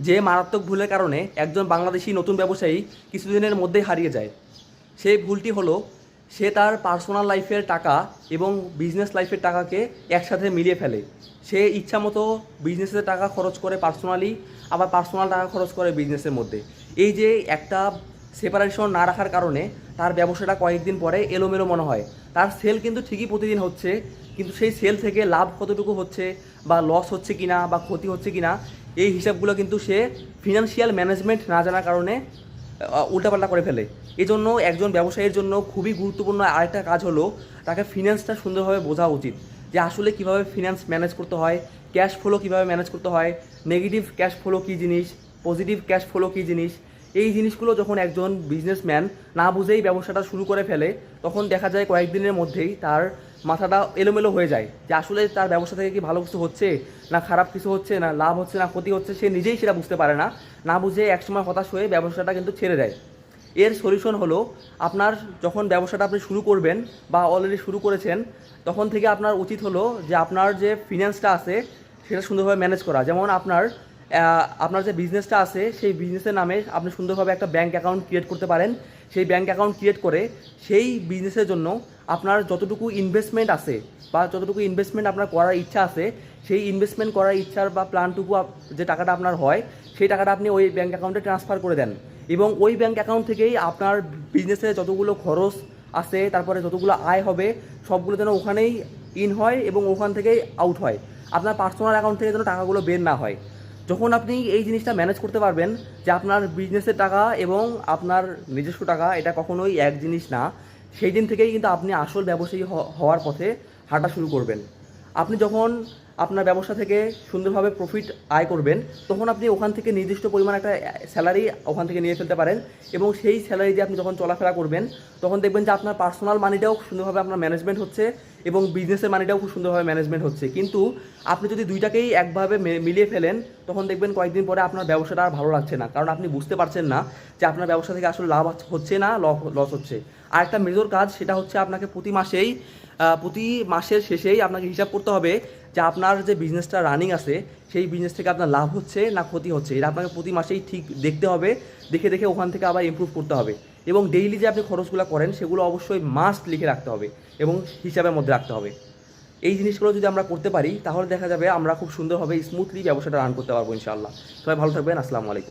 যে মারাত্মক ভুলের কারণে একজন বাংলাদেশি নতুন ব্যবসায়ী কিছুদিনের মধ্যেই হারিয়ে যায়। সেই ভুলটি হলো সে তার পার্সোনাল লাইফের টাকা এবং বিজনেস লাইফের টাকাকে একসাথে মিলিয়ে ফেলে। সে ইচ্ছামতো বিজনেসের টাকা খরচ করে পার্সোনালি, আবার পার্সোনাল টাকা খরচ করে বিজনেসের মধ্যে। এই যে একটা সেপারেশন না রাখার কারণে তার ব্যবসাটা কয়েকদিন পরে এলোমেলো মনে হয়। তার সেল কিন্তু ঠিকই প্রতিদিন হচ্ছে, কিন্তু সেই সেল থেকে লাভ কতটুকু হচ্ছে বা লস হচ্ছে কিনা বা ক্ষতি হচ্ছে কিনা, এই হিসাবগুলো কিন্তু সে ফিনান্সিয়াল ম্যানেজমেন্ট না জানার কারণে উল্টাপাল্টা করে ফেলে। এই জন্য একজন ব্যবসায়ীর জন্য খুবই গুরুত্বপূর্ণ আরেকটা কাজ হলো তাকে ফিনান্সটা সুন্দরভাবে বোঝা উচিত, যে আসলে কীভাবে ফিনান্স ম্যানেজ করতে হয়, ক্যাশ ফ্লো কীভাবে ম্যানেজ করতে হয়, নেগেটিভ ক্যাশ ফ্লো কী জিনিস, পজিটিভ ক্যাশ ফ্লো কী জিনিস। এই জিনিসগুলো যখন একজন বিজনেসম্যান না বুঝেই ব্যবসাটা শুরু করে ফেলে, তখন দেখা যায় কয়েকদিনের মধ্যেই তার মাথাটা এলোমেলো হয়ে যায়, যে আসলে তার ব্যবসা থেকে কি ভালো কিছু হচ্ছে না খারাপ কিছু হচ্ছে, না লাভ হচ্ছে না ক্ষতি হচ্ছে, সে নিজেই সেটা বুঝতে পারে না। না বুঝে একসময় হতাশ হয়ে ব্যবসাটা কিন্তু ছেড়ে দেয়। এর সলিউশন হলো, আপনার যখন ব্যবসাটা আপনি শুরু করবেন বা অলরেডি শুরু করেছেন, তখন থেকে আপনার উচিত হলো যে আপনার যে ফিনান্সটা আছে সেটা সুন্দরভাবে ম্যানেজ করা। যেমন আপনার যে বিজনেসটা আছে সেই বিজনেসের নামে আপনি সুন্দরভাবে একটা ব্যাঙ্ক অ্যাকাউন্ট ক্রিয়েট করতে পারেন। সেই ব্যাঙ্ক অ্যাকাউন্ট ক্রিয়েট করে সেই বিজনেসের জন্য আপনার যতটুকু ইনভেস্টমেন্ট আছে বা যতটুকু ইনভেস্টমেন্ট আপনার করার ইচ্ছা আছে, সেই ইনভেস্টমেন্ট করার ইচ্ছার বা প্ল্যানটুকু যে টাকাটা আপনার হয়, সেই টাকাটা আপনি ওই ব্যাঙ্ক অ্যাকাউন্টে ট্রান্সফার করে দেন। এবং ওই ব্যাঙ্ক অ্যাকাউন্ট থেকেই আপনার বিজনেসে যতগুলো খরচ আছে, তারপরে যতগুলো আয় হবে, সবগুলো যেন ওখানেই ইন হয় এবং ওখান থেকেই আউট হয়। আপনার পার্সোনাল অ্যাকাউন্ট থেকে যেন টাকাগুলো বের না হয়। যখন আপনি এই জিনিসটা ম্যানেজ করতে পারবেন যে আপনার বিজনেসের টাকা এবং আপনার নিজস্ব টাকা এটা কখনোই এক জিনিস না, সেই দিন থেকেই কিন্তু আপনি আসল ব্যবসায়ী হওয়ার পথে হাঁটা শুরু করবেন। আপনি যখন আপনার ব্যবসা থেকে সুন্দরভাবে প্রফিট আয় করবেন, তখন আপনি ওখান থেকে নির্দিষ্ট পরিমাণ একটা স্যালারি ওখান থেকে নিয়ে ফেলতে পারেন, এবং সেই স্যালারি দিয়ে আপনি যখন চলাফেরা করবেন, তখন দেখবেন যে আপনার পার্সোনাল মানিটাও সুন্দরভাবে আপনার ম্যানেজমেন্ট হচ্ছে এবং বিজনেসের মানিটাও খুব সুন্দরভাবে ম্যানেজমেন্ট হচ্ছে। কিন্তু আপনি যদি দুইটাকেই একভাবে মিলিয়ে ফেলেন, তখন দেখবেন কয়েকদিন পরে আপনার ব্যবসাটা আর ভালো লাগছে না, কারণ আপনি বুঝতে পারছেন না যে আপনার ব্যবসা থেকে আসলে লাভ হচ্ছে না লস হচ্ছে। আর একটা মেজর কাজ, সেটা হচ্ছে আপনাকে প্রতি মাসের শেষেই আপনাকে হিসাব করতে হবে যে আপনার যে বিজনেসটা রানিং আছে সেই বিজনেস থেকে আপনার লাভ হচ্ছে না ক্ষতি হচ্ছে। এটা আপনাকে প্রতি মাসেই ঠিক দেখতে হবে, দেখে ওখান থেকে আবার ইমপ্রুভ করতে হবে। এবং ডেইলি যে আপনি খরচগুলো করেন সেগুলো অবশ্যই মাস্ট লিখে রাখতে হবে এবং হিসাবের মধ্যে রাখতে হবে। এই জিনিসগুলো যদি আমরা করতে পারি, তাহলে দেখা যাবে আমরা খুব সুন্দরভাবে স্মুথলি ব্যবসাটা রান করতে পারবো ইনশাআল্লাহ। সবাই ভালো থাকবেন। আসসালামু আলাইকুম।